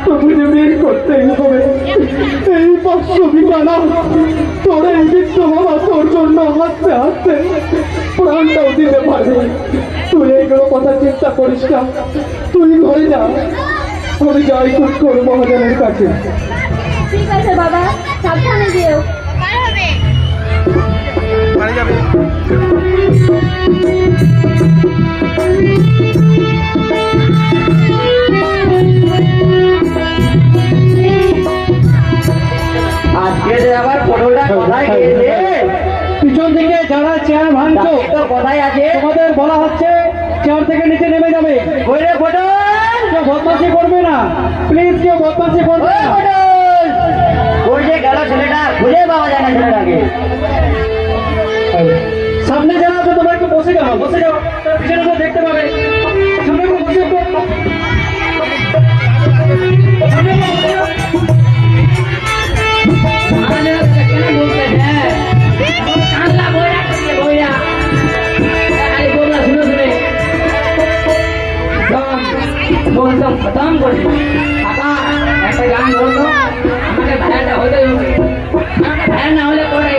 তবু যে বের করতেই হবে। এই 500 বিঘা তোর এই বৃদ্ধ বাবা তোর জন্য হাসতে হাসতে প্রাণটাও দিতে পারবে। তুই এইগুলো কথা চিন্তা করিস না, তুই ঘরে যা, আমি যাই কুটকর মহাজনের কাছে। ঠিক আছে বাবা, সাবধানে যেও। বাড়ি যাবে। আজকে যে আবার পটলটা কোথায় গিয়েছে? পিছন থেকে যারা চেয়ার ভাঙছো তো কোথায় আছে? তোমাদের বলা হচ্ছে চেয়ার থেকে নিচে নেমে যাবে। ওই রে পটল, কেউ বদমাশি করবে না, প্লিজ কেউ বদমাশি করবে ওই না। পটল, ওই যে গেল ছেলেটা, খুঁজে পাওয়া যায় না ছেলেটাকে। সামনে যারা আছে তোমরা একটু বসে যাও, বসে যাও, পিছনে তো দেখতে পাবে। সামনে একটু বসে যাও। সামনে একটু বসে যাও। খতম করছি একটা গান বলতো, আমাকে ভাড়াটা হতে হবে, আমাকে ভাড়া না হলে পরে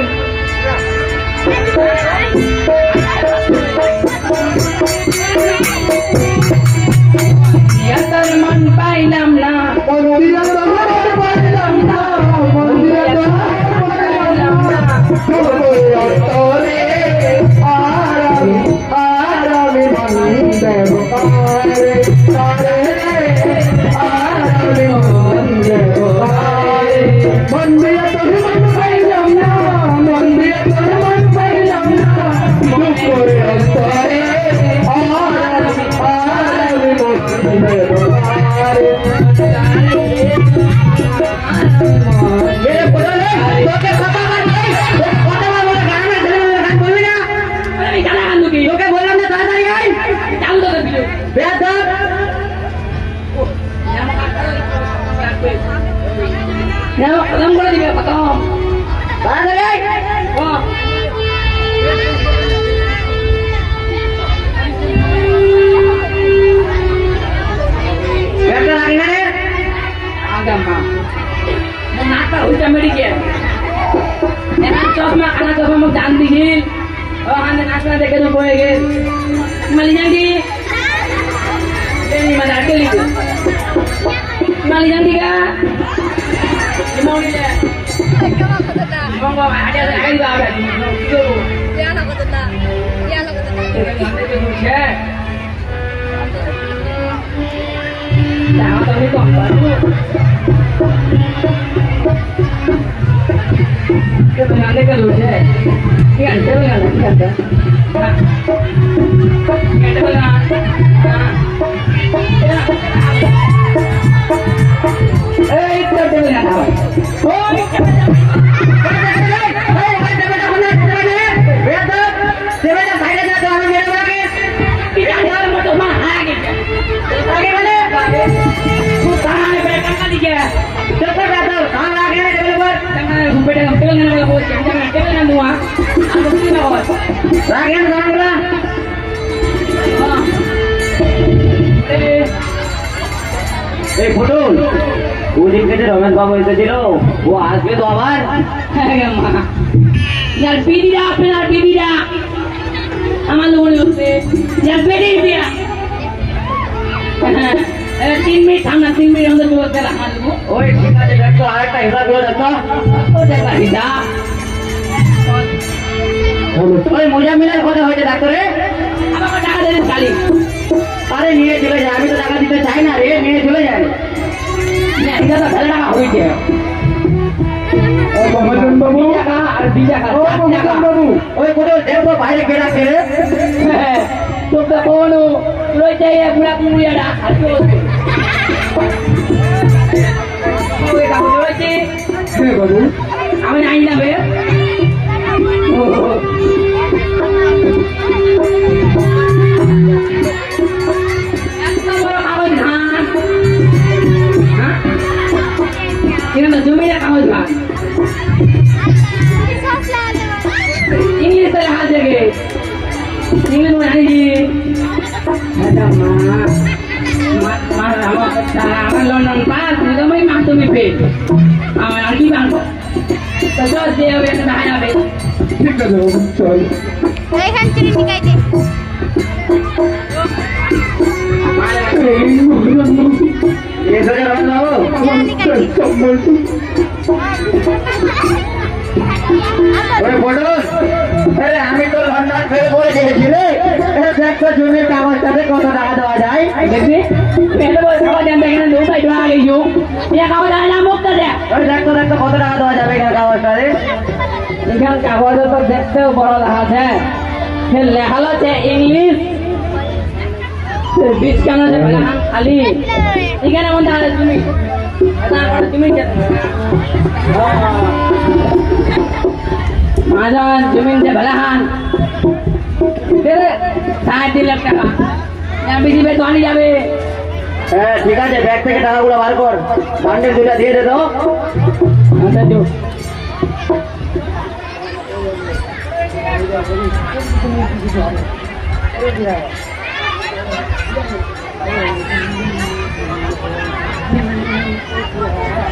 মন পাইলাম না, খতম করে দিবে, খতম। चश्मा खाना चश्मा मुझे जान दीजिए और हमने नाचना देखे तो बोलेंगे माली जाएंगी नहीं मजा आते लीजिए माली जाएंगी क्या मोड़ी ले मोंगो आजा से आई बात है जो क्या ना करता घंटे के कुछ है जाओ तो नहीं कम के बनाने का रोज है ये घंटे लगाना क्या घंटे लगाना घंटे लगाना পটল ওদিন থেকে রমেশ বাবু এসেছিল, ও আসবে তো আবার। বিদিরা আপনার বিদিরা আমার মনে হচ্ছে 3 মিনিট থামনা, 3 মিনিট আমাদের বলতে ওই ঠিক আছে দেখো, আরেকটা হিসাব করে দেখো, ও দেখো হিসাব ওই মোজা মিলার কথা হয়েছে ডাক্তারে, আমাকে টাকা দেন খালি। আরে নিয়ে চলে যায়, আমি তো টাকা দিতে চাই না রে, নিয়ে চলে যায়। এটা তো ভালো টাকা হয়েছে বাবু আর 2 টাকা বাবু ওই কোথাও দেখবো বাইরে কেনা খেলে তোমরা কোনো রয়েছে পুরা কুড়িয়াটা খাচ্ছ বাবু আমি নাই যাবে জমিটা কাগজ ভাগ इंग्लिश हाल जगह इंग्लिश में আমার লন্ডন পাস তুমি মাধ্যমিক পেয়ে আমার আর কি বানবো তো চল যে হবে একটা দেখা যাবে ঠিক আছে বাবু চল এইখান চুরি শিখাই দে এই মহারাজ এসে রমেশ বাবু ওরে বড় আরে আমি তো লন্ডন ফেলে পড়ে গেছি রে দেখ তো জমির কাগজটাতে কত টাকা দেওয়া যায় দেখবি মেয়ে বল খাওয়া জানতে এখানে লোক আই ধরা গেছো এ খাওয়া যায় না মুক্ত দে ওই দেখ তো কত টাকা দেওয়া যাবে এখানে কাগজটাতে এখানে কাগজ তো দেখতেও বড় লেখা আছে লেখা আছে ইংলিশ बीच का ना खाली ठीक है ना मन दादा तुम्हें महाजन जमीन से भला हान तेरे 3.5 लाख টাকা यहाँ बिजली पे तो आने जावे হ্যাঁ ঠিক আছে ব্যাগ থেকে টাকাগুলো বার কর বান্ডেল দুটো দিয়ে দে তো अच्छा जो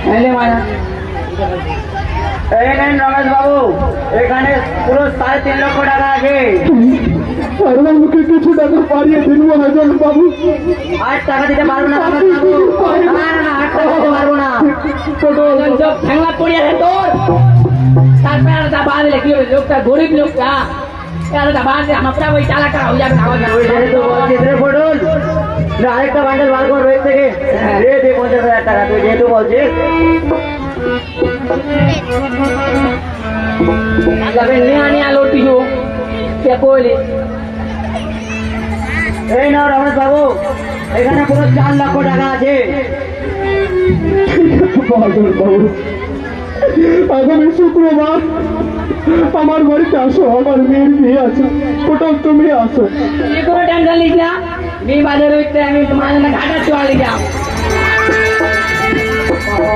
पहले माया এই নেন রমেশ বাবু এখানে পুরো 3.5 লক্ষ টাকা আছে আর আমাকে কিছু টাকা পারিয়ে দিন মহাজন বাবু আর টাকা দিতে পারবো না রমেশ বাবু না না না আর টাকা দিতে পারবো না जब ठंगला पड़िया है तो तार पैर दा बाहर लेके लोग का गरीब लोग का यार दा बाहर से हम अपना वही चाला का हो जाए खावा ওই যে তো বলছিস রে ফটল আরেকটা বান্ডেল বার কর রয়েছে থেকে রে দে 50,000 টাকা তুই যেহেতু বলছিস যাবে নিয়া নিয়া লোটি जो কে কইলে এই নাও রমেশ বাবু এখানে পুরো 4 লক্ষ টাকা আছে মহাজন বাবু আগামী শুক্রবার আমার বাড়িতে আসো আমার মেয়ের বিয়ে আছে ওটাও তুমি আসো ये को टेंशन लीजिए मी बाजार होते हैं मैं तुम्हारे ना घाटा चुआ ले जाओ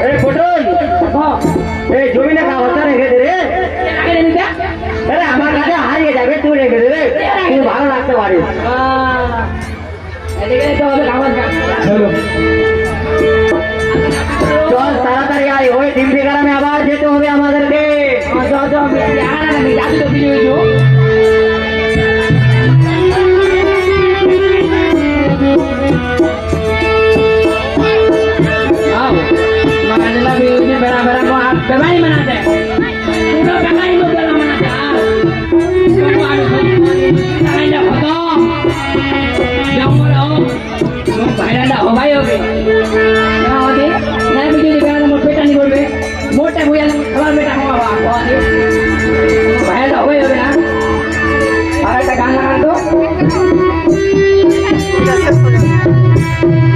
এই ফটল हां এই জমিনে কাগজটা রেখে দে রে ये आगे नहीं क्या আরে আমার কাছে হারিয়ে যাবে তুই রেখে দে রে তুই ভালো রাখতে পারিস हां এদিকে তো হবে খাবার খা চলো চল তাড়াতাড়ি আয় ওই ডিম্পি গ্রামে আবার যেতে হবে আমাদেরকে जाओ जाओ मैं आना ना मैं जाती तो वीडियो जो आओ मानला भी उन्हें बड़ा-बड़ा को आप दवाई मनाते हैं पूरा दवाई में बड़ा मनाते हैं दवाई ना खत्म जाओ मरो तुम भाईरा हो भाई होगे क्या होते नहीं भी जो बेटा मोट बेटा नहीं बोलबे मोटा भैया खबर बेटा हुआ होते भाईरा हो होगे ना और একটা গান লাগান তো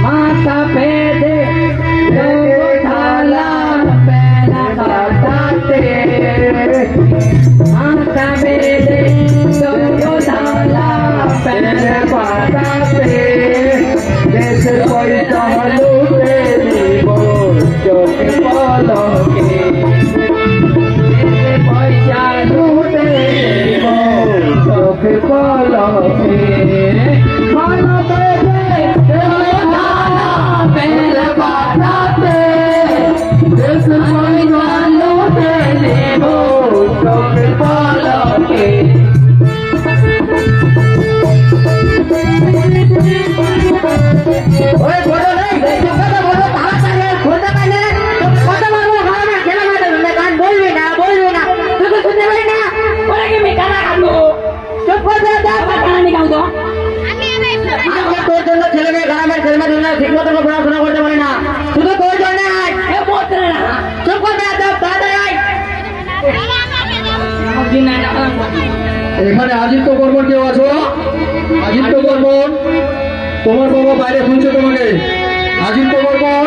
माता पेदे थाला पैना बताते माता पेदे थाला पैना बताते देश कोई चाहलो तेरी बोल जो के बोलो के देश कोई चाहलो तेरी बोल जो के बोलो के मानो पेदे पहले बताते देश कोई चाहलो तेरी बोल जो के बोलो के ওই ফটল এই কথা বলো তাড়াতাড়ি খুলতে পারলে কথা বলবো ভালো না খেলা মাঠে গান বলবি না তুই তো শুনতে পারি না ওরা কি মেকানা কাটলো চুপ করে দে কানা নিকাও তো আমরা তোর জন্য ছেলে মেয়ে গ্রামের ছেলে মেয়ে ঠিক মতো পড়াশোনা করতে পারি না শুধু তোর জন্য আয় এ পড়তে না চুপ করে দে তাড়াতাড়ি আয় দিন না না এখানে আদিত্য বর্মন কেউ আছো আদিত্য বর্মন তোমার বাবা বাইরে শুনছে তোমাকে আদিত্য বর্মন